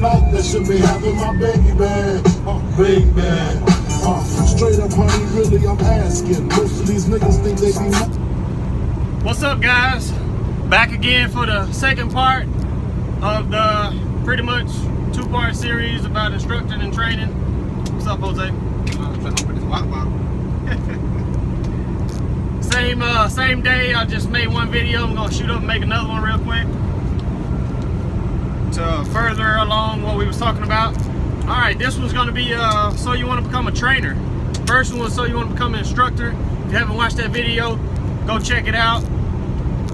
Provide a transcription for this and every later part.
night that should be having my baby bag. Big bag. Straight up, honey, really, I'm asking. Most of these niggas think they be. What's up, guys? Back again for the second part of the pretty much two-part series about instructing and training. What's up, Jose? Same day. I just made one video. I'm gonna shoot up and make another one real quick to further along what we was talking about. All right, this one's gonna be so you want to become a trainer. First one was so you want to become an instructor. If you haven't watched that video, go check it out.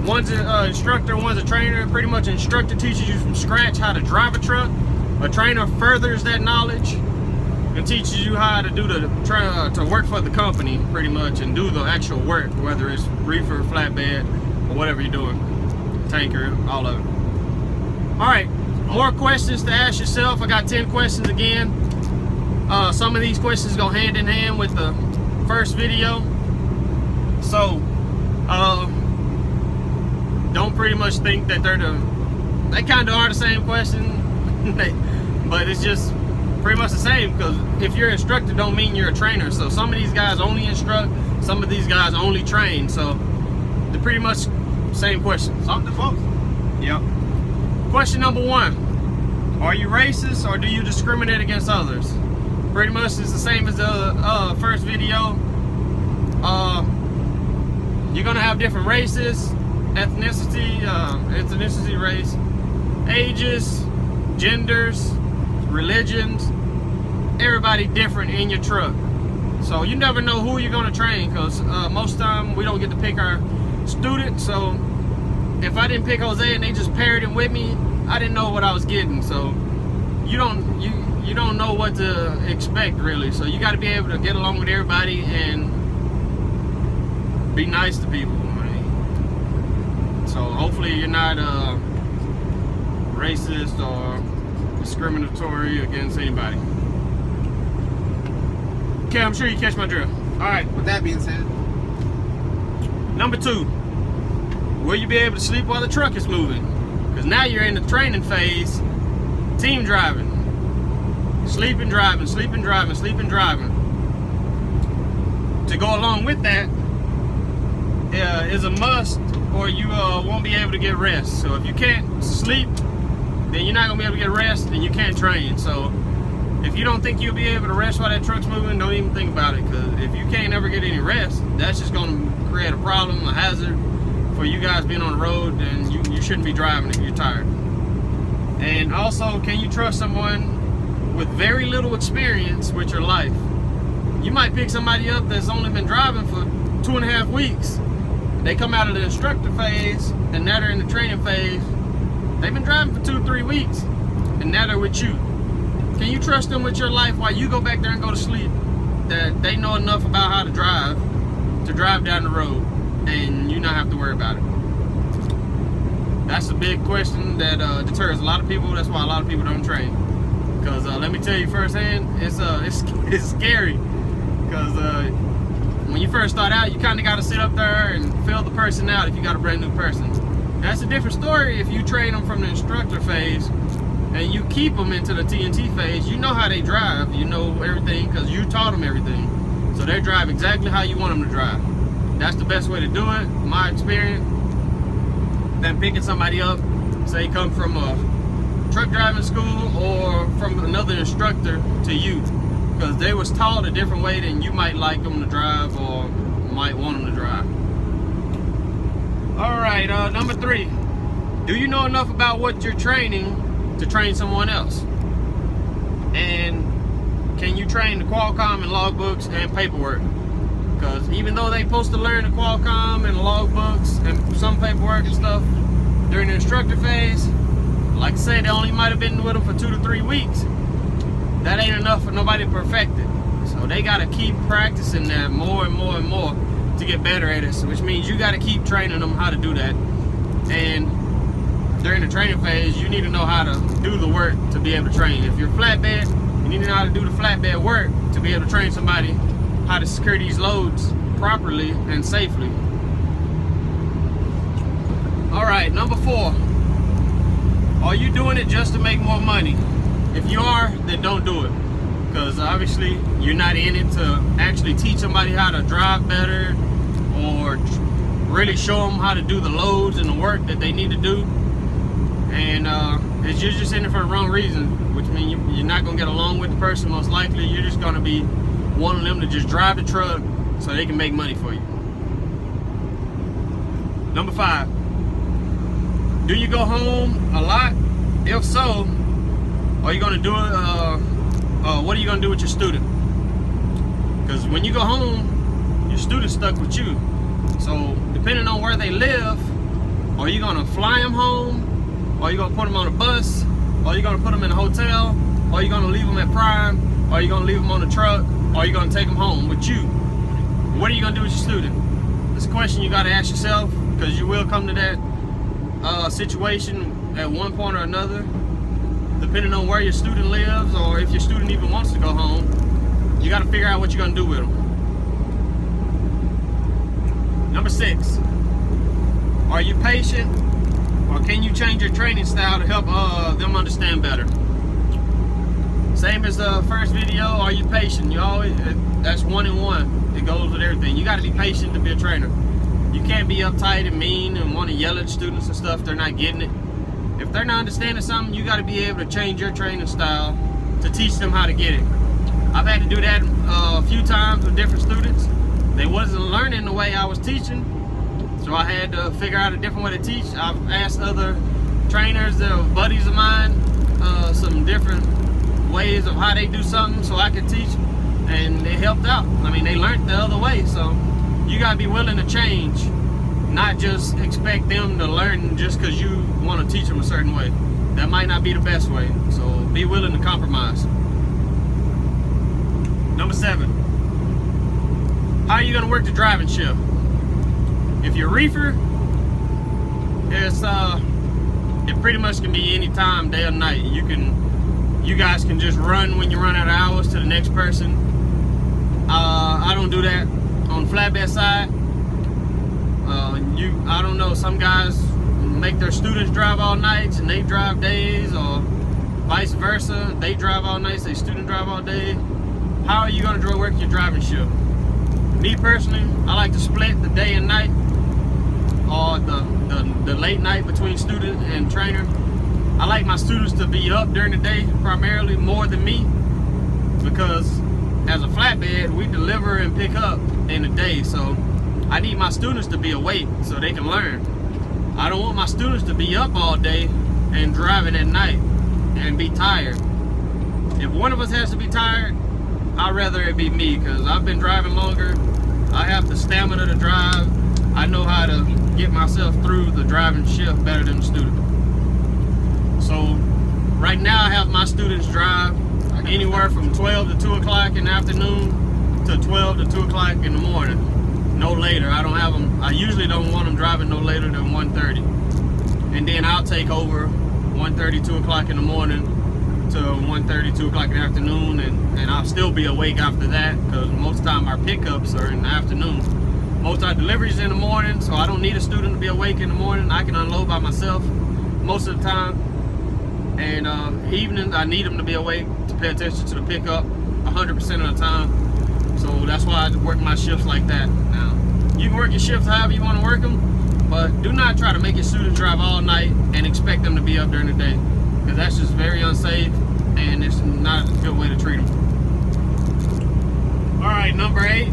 One's an instructor, one's a trainer. Pretty much an instructor teaches you from scratch how to drive a truck. A trainer furthers that knowledge and teaches you how to do to work for the company, pretty much, and do the actual work, whether it's reefer, flatbed, or whatever you're doing, tanker, all of it. All right, more questions to ask yourself. I got 10 questions again. Some of these questions go hand in hand with the first video, so don't pretty much think that they kind of are the same question, but it's just pretty much the same, because if you're an instructor don't mean you're a trainer. So some of these guys only instruct, some of these guys only train, so they're pretty much same questions. Something close. Yep. Question number 1: are you racist or do you discriminate against others? Pretty much it's the same as the first video. You're gonna have different races, ethnicity, race, ages, genders, religions. Everybody different in your truck, so you never know who you're going to train, because most of the time we don't get to pick our students. So if I didn't pick Jose and they just paired him with me, I didn't know what I was getting. So you don't know what to expect, really. So you got to be able to get along with everybody and be nice to people, right? So hopefully you're not racist or discriminatory against anybody. Okay, I'm sure you catch my drift. All right. With that being said, number 2: will you be able to sleep while the truck is moving? Because now you're in the training phase, team driving, sleeping, driving, sleeping, driving, sleeping, driving. To go along with that is a must, or you won't be able to get rest. So if you can't sleep, then you're not gonna be able to get rest, and you can't train. So if you don't think you'll be able to rest while that truck's moving, don't even think about it, because if you can't ever get any rest, that's just gonna create a problem, a hazard for you guys being on the road, and you shouldn't be driving if you're tired. And also, can you trust someone with very little experience with your life? You might pick somebody up that's only been driving for 2.5 weeks. They come out of the instructor phase, and now they're in the training phase. They've been driving for 2-3 weeks, and now they're with you. Can you trust them with your life while you go back there and go to sleep, that they know enough about how to drive down the road, and you not have to worry about it? That's a big question that deters a lot of people. That's why a lot of people don't train. Because let me tell you firsthand, it's scary. Because when you first start out, you kind of got to sit up there and fill the person out if you got a brand new person. That's a different story if you train them from the instructor phase and you keep them into the TNT phase. You know how they drive, you know everything, because you taught them everything. So they drive exactly how you want them to drive. That's the best way to do it, my experience, than picking somebody up, say come from a truck driving school or from another instructor to you, because they was taught a different way than you might like them to drive or might want them to drive. All right, number 3: do you know enough about what you're training to train someone else? And can you train the Qualcomm and logbooks and paperwork? Because even though they supposed to learn the Qualcomm and the logbooks and some paperwork and stuff during the instructor phase, like I said, they only might have been with them for 2 to 3 weeks. That ain't enough for nobody to perfect it. So they got to keep practicing that more and more and more to get better at it, which means you got to keep training them how to do that. And during the training phase, you need to know how to do the work to be able to train. If you're flatbed, you need to know how to do the flatbed work to be able to train somebody how to secure these loads properly and safely. All right, number 4. Are you doing it just to make more money? If you are, then don't do it, because obviously you're not in it to actually teach somebody how to drive better or really show them how to do the loads and the work that they need to do. And you're just in it for the wrong reason, which means you're not going to get along with the person. Most likely you're just going to be wanting them to just drive the truck so they can make money for you. Number 5, do you go home a lot? If so, are you going to do it? What are you going to do with your student? Because when you go home, your student's stuck with you. So depending on where they live, are you going to fly them home? Are you going to put them on a bus? Are you going to put them in a hotel? Are you going to leave them at Prime? Are you going to leave them on the truck? Or are you going to take them home with you? What are you going to do with your student? It's a question you got to ask yourself, because you will come to that situation at one point or another, depending on where your student lives, or if your student even wants to go home. You got to figure out what you're going to do with them. Number 6, are you patient, or can you change your training style to help them understand better? Same as the first video, are you patient? You always, that's 1 in 1. It goes with everything. You got to be patient to be a trainer. You can't be uptight and mean and want to yell at students and stuff. They're not getting it. If they're not understanding something, you got to be able to change your training style to teach them how to get it. I've had to do that a few times with different students. They wasn't learning the way I was teaching, so I had to figure out a different way to teach. I've asked other trainers, buddies of mine, some different ways of how they do something so I could teach, and it helped out. I mean, they learned the other way, so you gotta be willing to change, not just expect them to learn just because you want to teach them a certain way. That might not be the best way, so be willing to compromise. Number 7, how are you gonna work the driving shift? If you're reefer, it pretty much can be any time, day or night. You guys can just run when you run out of hours to the next person. I don't do that on flatbed side. I don't know, some guys make their students drive all nights and they drive days, or vice versa. They drive all nights, they student drive all day. How are you going to work your driving shift? Me personally, I like to split the day and night, or the late night between student and trainer. I like my students to be up during the day primarily more than me, because as a flatbed, we deliver and pick up in the day, so I need my students to be awake so they can learn. I don't want my students to be up all day and driving at night and be tired. If one of us has to be tired, I'd rather it be me, because I've been driving longer. I have the stamina to drive. I know how to get myself through the driving shift better than the student. So right now I have my students drive anywhere from 12 to 2 o'clock in the afternoon to 12 to 2 o'clock in the morning. No later. I don't have them. I usually don't want them driving no later than 1:30. And then I'll take over 1:30, 2 o'clock in the morning to 1:30, 2 o'clock in the afternoon, and I'll still be awake after that, because most of the time our pickups are in the afternoon. Most of our deliveries in the morning, so I don't need a student to be awake in the morning. I can unload by myself most of the time. And evenings, I need them to be awake to pay attention to the pickup 100% of the time. So that's why I work my shifts like that. Now, you can work your shifts however you want to work them, but do not try to make your students drive all night and expect them to be up during the day, because that's just very unsafe, and it's not a good way to treat them. All right, number 8.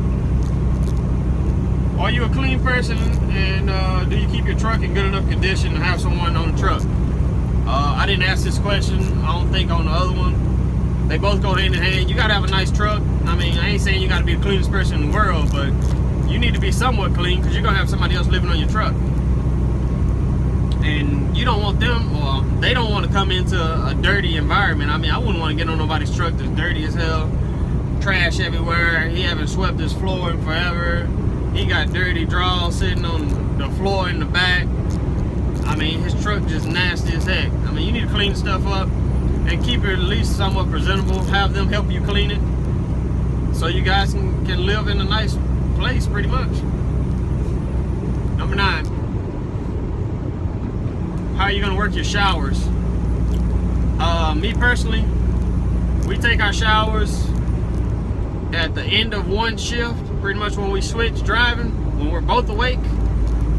Are you a clean person, and do you keep your truck in good enough condition to have someone on the truck? I didn't ask this question, I don't think, on the other one. They both go hand in hand. You gotta have a nice truck. I mean, I ain't saying you gotta be the cleanest person in the world, but you need to be somewhat clean, because you're gonna have somebody else living on your truck. And you don't want them, or they don't want to come into a dirty environment. I mean, I wouldn't want to get on nobody's truck that's dirty as hell, trash everywhere. He haven't swept his floor in forever. He got dirty drawers sitting on the floor in the back. I mean, his truck just nasty as heck. I mean, you need to clean stuff up and keep it at least somewhat presentable. Have them help you clean it, so you guys can live in a nice place, pretty much. Number 9. How are you gonna work your showers? Me personally, We take our showers at the end of one shift, pretty much when we switch driving, when we're both awake.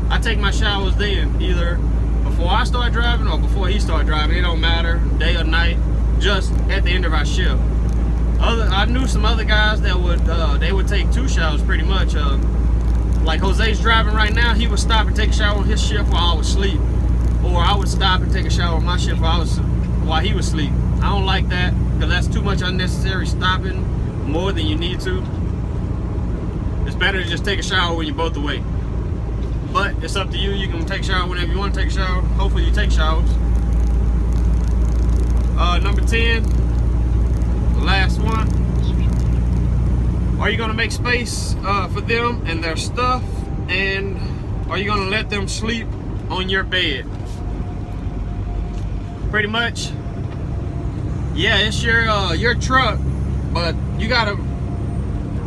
I take my showers then, either before I start driving or before he start driving. It don't matter, day or night, just at the end of our shift. I knew some other guys that would they would take 2 showers pretty much. Like Jose's driving right now, he would stop and take a shower on his shift while I was asleep, or I would stop and take a shower on my shift while he was asleep. I don't like that, because that's too much unnecessary stopping more than you need to. It's better to just take a shower when you're both awake. But it's up to you. You can take a shower whenever you want to take a shower. Hopefully you take showers. Number 10, the last one. Are you going to make space for them and their stuff? And are you going to let them sleep on your bed? Pretty much, yeah, it's your truck, but you got to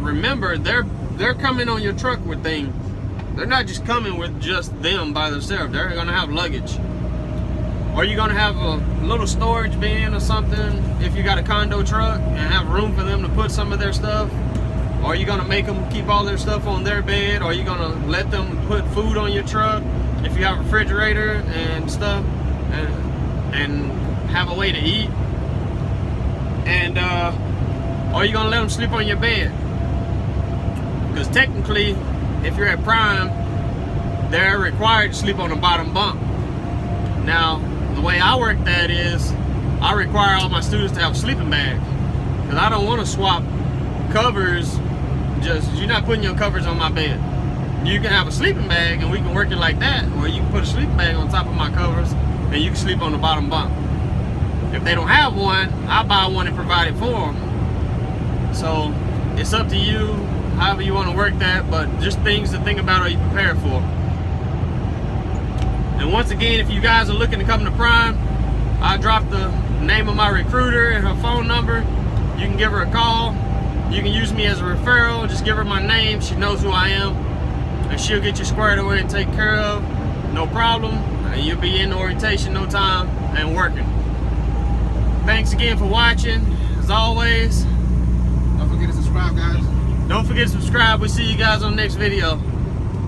remember they're coming on your truck with things. They're not just coming with just them by themselves. They're gonna have luggage. Or you're gonna have a little storage bin or something if you got a condo truck and have room for them to put some of their stuff. Or you're gonna make them keep all their stuff on their bed. Or you're gonna let them put food on your truck if you have a refrigerator and stuff, and have a way to eat. And or you're gonna let them sleep on your bed. Because technically, if you're at Prime, they're required to sleep on the bottom bunk. Now, the way I work that is, I require all my students to have a sleeping bag. Because I don't want to swap covers, you're not putting your covers on my bed. You can have a sleeping bag and we can work it like that, or you can put a sleeping bag on top of my covers and you can sleep on the bottom bunk. If they don't have one, I'll buy one and provide it for them. So, it's up to you, however you want to work that, but just things to think about, are you prepared for. And once again, if you guys are looking to come to Prime, I dropped the name of my recruiter and her phone number. You can give her a call. You can use me as a referral. Just give her my name. She knows who I am, and she'll get you squared away and taken care of. No problem. And you'll be in orientation no time and working. Thanks again for watching. As always, Don't forget to subscribe, guys. don't forget to subscribe. We'll see you guys on the next video.